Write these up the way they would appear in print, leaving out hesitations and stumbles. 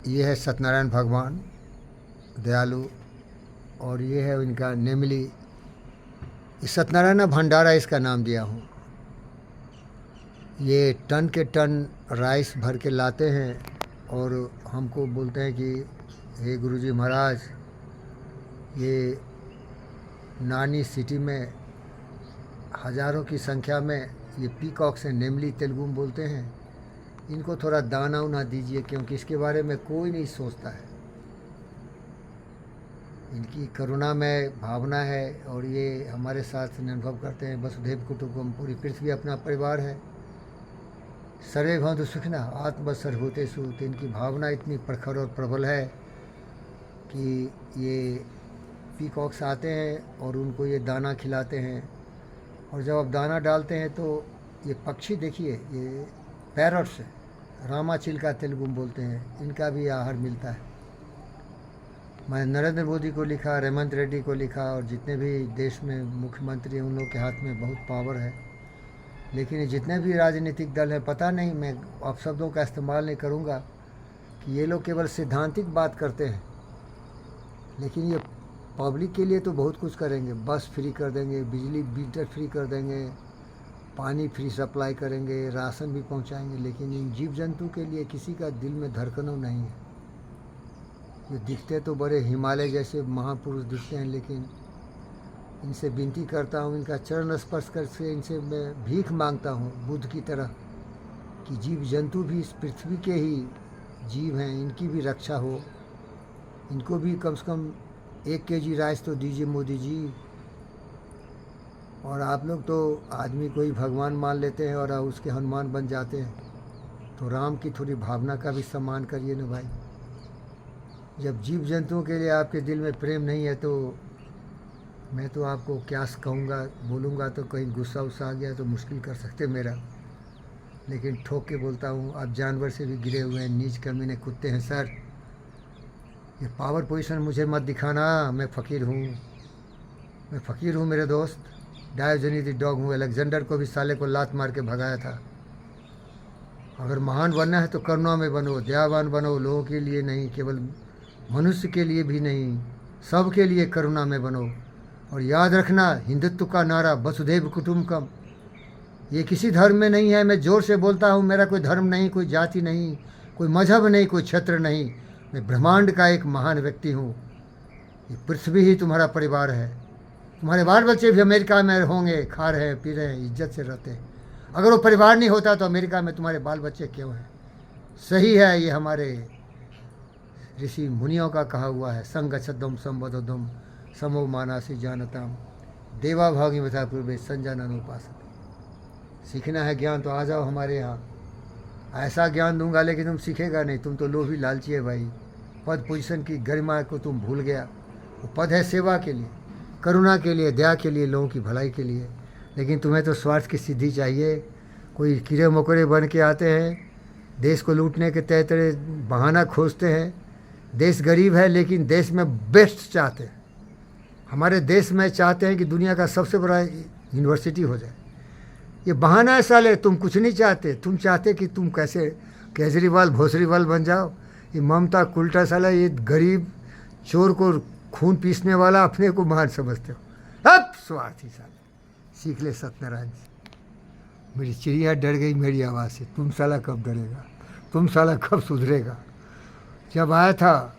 ये है सत्यनारायण भगवान दयालु, और ये है इनका नेमली। इस सत्यनारायण भंडारा इसका नाम दिया हूँ। ये टन के टन राइस भर के लाते हैं और हमको बोलते हैं कि हे गुरुजी महाराज, ये नानी सिटी में हज़ारों की संख्या में ये पीकॉक्स हैं, नेमली तेलुगु में बोलते हैं। इनको थोड़ा दाना उना दीजिए, क्योंकि इसके बारे में कोई नहीं सोचता है। इनकी करुणामय भावना है और ये हमारे साथ अनुभव करते हैं। वसुधैव कुटुंबकम, पूरी पृथ्वी अपना परिवार है। सर्वे भवन्तु सुखिनः आत्मा सर्वभूतेषु। तो इनकी भावना इतनी प्रखर और प्रबल है कि ये पीकॉक्स आते हैं और उनको ये दाना खिलाते हैं। और जब आप दाना डालते हैं तो ये पक्षी देखिए, ये पैरट्स है, रामाचिलका तेलुगु में बोलते हैं, इनका भी आहार मिलता है। मैं नरेंद्र मोदी को लिखा, रेवंत रेड्डी को लिखा, और जितने भी देश में मुख्यमंत्री हैं उन लोग के हाथ में बहुत पावर है। लेकिन ये जितने भी राजनीतिक दल हैं, पता नहीं, मैं अब शब्दों का इस्तेमाल नहीं करूँगा कि ये लोग केवल सैद्धांतिक बात करते हैं, लेकिन ये पब्लिक के लिए तो बहुत कुछ करेंगे। बस फ्री कर देंगे, बिजली मीटर फ्री कर देंगे, पानी फ्री सप्लाई करेंगे, राशन भी पहुंचाएंगे, लेकिन इन जीव जंतु के लिए किसी का दिल में धड़कनों नहीं है। ये दिखते तो बड़े हिमालय जैसे महापुरुष दिखते हैं, लेकिन इनसे विनती करता हूँ, इनका चरण स्पर्श करके इनसे मैं भीख मांगता हूँ बुद्ध की तरह, कि जीव जंतु भी इस पृथ्वी के ही जीव हैं, इनकी भी रक्षा हो। इनको भी कम से कम 1 केजी राइस तो दीजिए मोदी जी। और आप लोग तो आदमी को ही भगवान मान लेते हैं और उसके हनुमान बन जाते हैं, तो राम की थोड़ी भावना का भी सम्मान करिए ना भाई। जब जीव जंतुओं के लिए आपके दिल में प्रेम नहीं है तो मैं तो आपको क्या कहूँगा, बोलूँगा तो कहीं गुस्सा उस्सा आ गया तो मुश्किल कर सकते मेरा। लेकिन ठोक के बोलता हूँ, आप जानवर से भी गिरे हुए हैं, नीच कमीने कुत्ते हैं सर। ये पावर पोजीशन मुझे मत दिखाना, मैं फ़कीर हूँ, मैं फ़कीर हूँ मेरे दोस्त। डायोजनी द डॉग हूँ, अलेक्जेंडर को भी साले को लात मार के भगाया था। अगर महान बनना है तो करुणा में बनो, दयावान बनो, लोगों के लिए नहीं, केवल मनुष्य के लिए भी नहीं, सब के लिए करुणा में बनो। और याद रखना, हिंदुत्व का नारा वसुधैव कुटुंबकम, ये किसी धर्म में नहीं है। मैं ज़ोर से बोलता हूँ, मेरा कोई धर्म नहीं, कोई जाति नहीं, कोई मजहब नहीं, कोई क्षेत्र नहीं, मैं ब्रह्मांड का एक महान व्यक्ति हूँ। ये पृथ्वी ही तुम्हारा परिवार है। तुम्हारे बाल बच्चे भी अमेरिका में होंगे, खा रहे हैं, पी रहे हैं, इज्जत से रहते हैं। अगर वो परिवार नहीं होता तो अमेरिका में तुम्हारे बाल बच्चे क्यों हैं? सही है, ये हमारे ऋषि मुनियों का कहा हुआ है, संगच्छदम संवदोदम समो मानासी जानताम देवा भागी बता पूर्वे संजानन उपासक। सीखना है ज्ञान तो आ जाओ हमारे यहाँ, ऐसा ज्ञान दूंगा, लेकिन तुम सीखेगा नहीं। तुम तो लोभी लालची है भाई। पद पोजीशन की गरिमा को तुम भूल गया। वो पद है सेवा के लिए, करुणा के लिए, दया के लिए, लोगों की भलाई के लिए। लेकिन तुम्हें तो स्वार्थ की सिद्धि चाहिए। कोई कीड़े मकोड़े बन के आते हैं, देश को लूटने के तय तरह बहाना खोजते हैं। देश गरीब है लेकिन देश में बेस्ट चाहते हैं। हमारे देश में चाहते हैं कि दुनिया का सबसे बड़ा यूनिवर्सिटी हो जाए। ये बहाना है साले, तुम कुछ नहीं चाहते। तुम चाहते कि तुम कैसे केजरीवाल भोसरीवाल बन जाओ। ये ममता कुल्टा साला, ये गरीब चोर को खून पीसने वाला अपने को महान समझते हो। अब स्वार्थी साले, सीख ले सत्यनारायण जी। मेरी चिड़िया डर गई मेरी आवाज़ से। तुम साला कब डरेगा? तुम साला कब सुधरेगा? जब आया था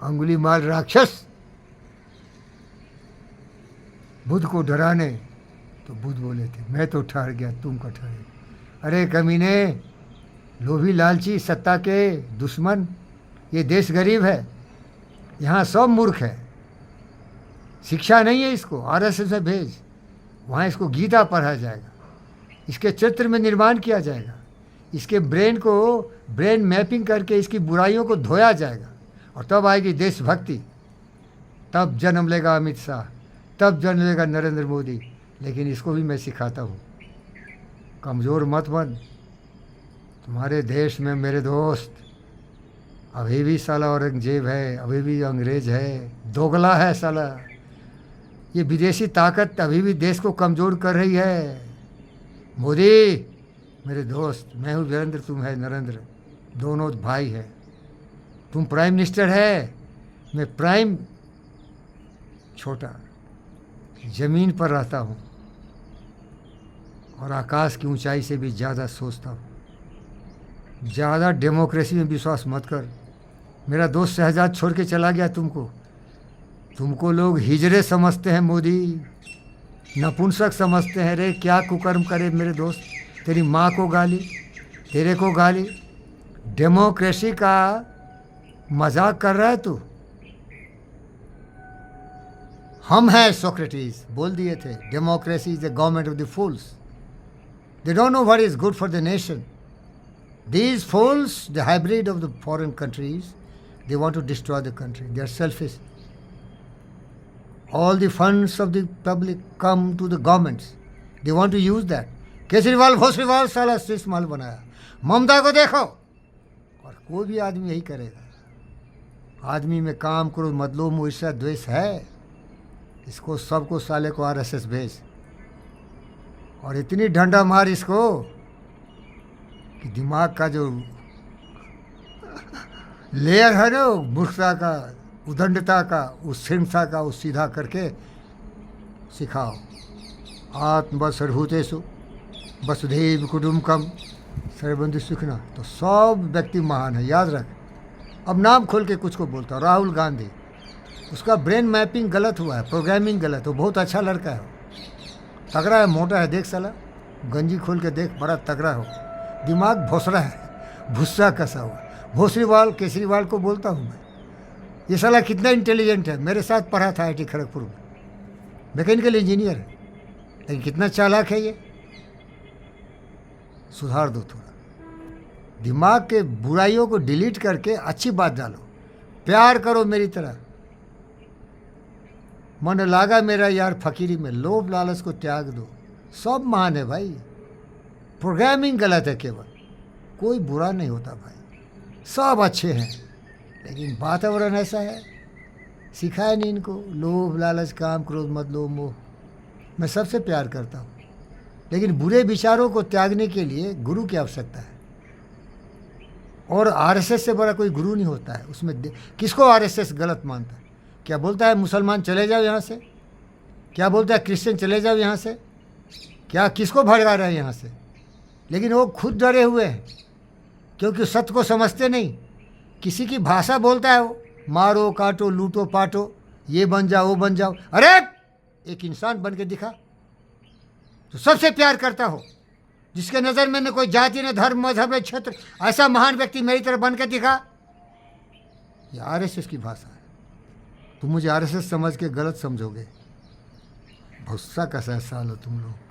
अंगुलीमाल राक्षस बुद्ध को डराने, तो बुद्ध बोले थे, मैं तो ठहर गया, तुम का ठहरे। अरे कमीने, लोभी लालची, सत्ता के दुश्मन, ये देश गरीब है, यहाँ सब मूर्ख है। शिक्षा नहीं है इसको, आरएसएस में भेज, वहाँ इसको गीता पढ़ाया जाएगा, इसके चित्र में निर्माण किया जाएगा, इसके ब्रेन को ब्रेन मैपिंग करके इसकी बुराइयों को धोया जाएगा, और तब आएगी देशभक्ति। तब जन्म लेगा अमित शाह, तब जन्म लेगा नरेंद्र मोदी। लेकिन इसको भी मैं सिखाता हूँ, कमज़ोर मत बन। तुम्हारे देश में मेरे दोस्त अभी भी साला औरंगजेब है, अभी भी अंग्रेज है, दोगला है साला। ये विदेशी ताकत अभी भी देश को कमज़ोर कर रही है। मोदी मेरे दोस्त, मैं हूँ वीरेंद्र, तुम है नरेंद्र, दोनों भाई हैं। तुम प्राइम मिनिस्टर है, मैं प्राइम छोटा ज़मीन पर रहता हूँ और आकाश की ऊंचाई से भी ज़्यादा सोचता हूँ। ज़्यादा डेमोक्रेसी में विश्वास मत कर। मेरा दोस्त शहजाद छोड़ के चला गया तुमको लोग हिजड़े समझते हैं मोदी, नपुंसक समझते हैं। रे क्या कुकर्म करे मेरे दोस्त, तेरी माँ को गाली, तेरे को गाली, डेमोक्रेसी का मजाक कर रहा है तू। हम हैं सोक्रेटिस, बोल दिए थे, democracy is the government of the fools, they don't know what is good for the nation. These fools, the hybrid of the foreign countries, they want to destroy the country. They are selfish. All the funds of the public come to the governments. They want to use that. Kejriwal भोसरीवाल साला शीश महल बनाया। ममता को देखो, और कोई भी आदमी यही करेगा। आदमी में काम क्रोध मतलोभ ईर्ष्या द्वेष है, इसको सबको साले को आरएसएस भेज, और इतनी डंडा मार इसको कि दिमाग का जो लेयर है ना, मूर्खता का, उदंडता का, उस हिंसा का, उस सीधा करके सिखाओ। आत्मवसर्भूतेषु वसुधैव कुटुम्बकम सर्वबंधु सुखिनः। तो सब व्यक्ति महान है, याद रख। अब नाम खोल के कुछ को बोलता हूँ, राहुल गांधी, उसका ब्रेन मैपिंग गलत हुआ है, प्रोग्रामिंग गलत हो। बहुत अच्छा लड़का है, तगड़ा है, मोटा है, देख साला गंजी खोल के देख, बड़ा तगड़ा हो, दिमाग भोसड़ा है, भुस्सा कसा हुआ। भोसरीवाल केजरीवाल को बोलता हूँ मैं, ये साला कितना इंटेलिजेंट है, मेरे साथ पढ़ा था आईटी खड़गपुर में, मैकेनिकल इंजीनियर है, लेकिन कितना चालाक है ये। सुधार दो थोड़ा, दिमाग के बुराइयों को डिलीट करके अच्छी बात डालो, प्यार करो मेरी तरह। मन लागा मेरा यार फकीरी में, लोभ लालच को त्याग दो। सब महान है भाई, प्रोग्रामिंग गलत है केवल, कोई बुरा नहीं होता भाई, सब अच्छे हैं, लेकिन वातावरण ऐसा है, सिखाया नहीं इनको, लोभ लालच काम क्रोध मत लोभ मोह। मैं सबसे प्यार करता हूँ, लेकिन बुरे विचारों को त्यागने के लिए गुरु की आवश्यकता है, और आरएसएस से बड़ा कोई गुरु नहीं होता है। उसमें किसको आरएसएस गलत मानता है? क्या बोलता है मुसलमान चले जाओ यहाँ से, क्या बोलता है क्रिश्चियन चले जाओ यहाँ से, क्या किसको भड़का रहा है यहाँ से? लेकिन वो खुद डरे हुए हैं, क्योंकि सत्य को समझते नहीं। किसी की भाषा बोलता है वो, मारो काटो लूटो पाटो, ये बन जाओ वो बन जाओ। अरे एक इंसान बन के दिखा तो सबसे प्यार करता हो, जिसके नज़र में न कोई जाति न धर्म मजहब न क्षेत्र, ऐसा महान व्यक्ति मेरी तरह बन के दिखा। ये आरएसएस की भाषा है। तुम मुझे आरएसएस समझ के गलत समझोगे। भुस्सा कैसा साल हो तुम लोग।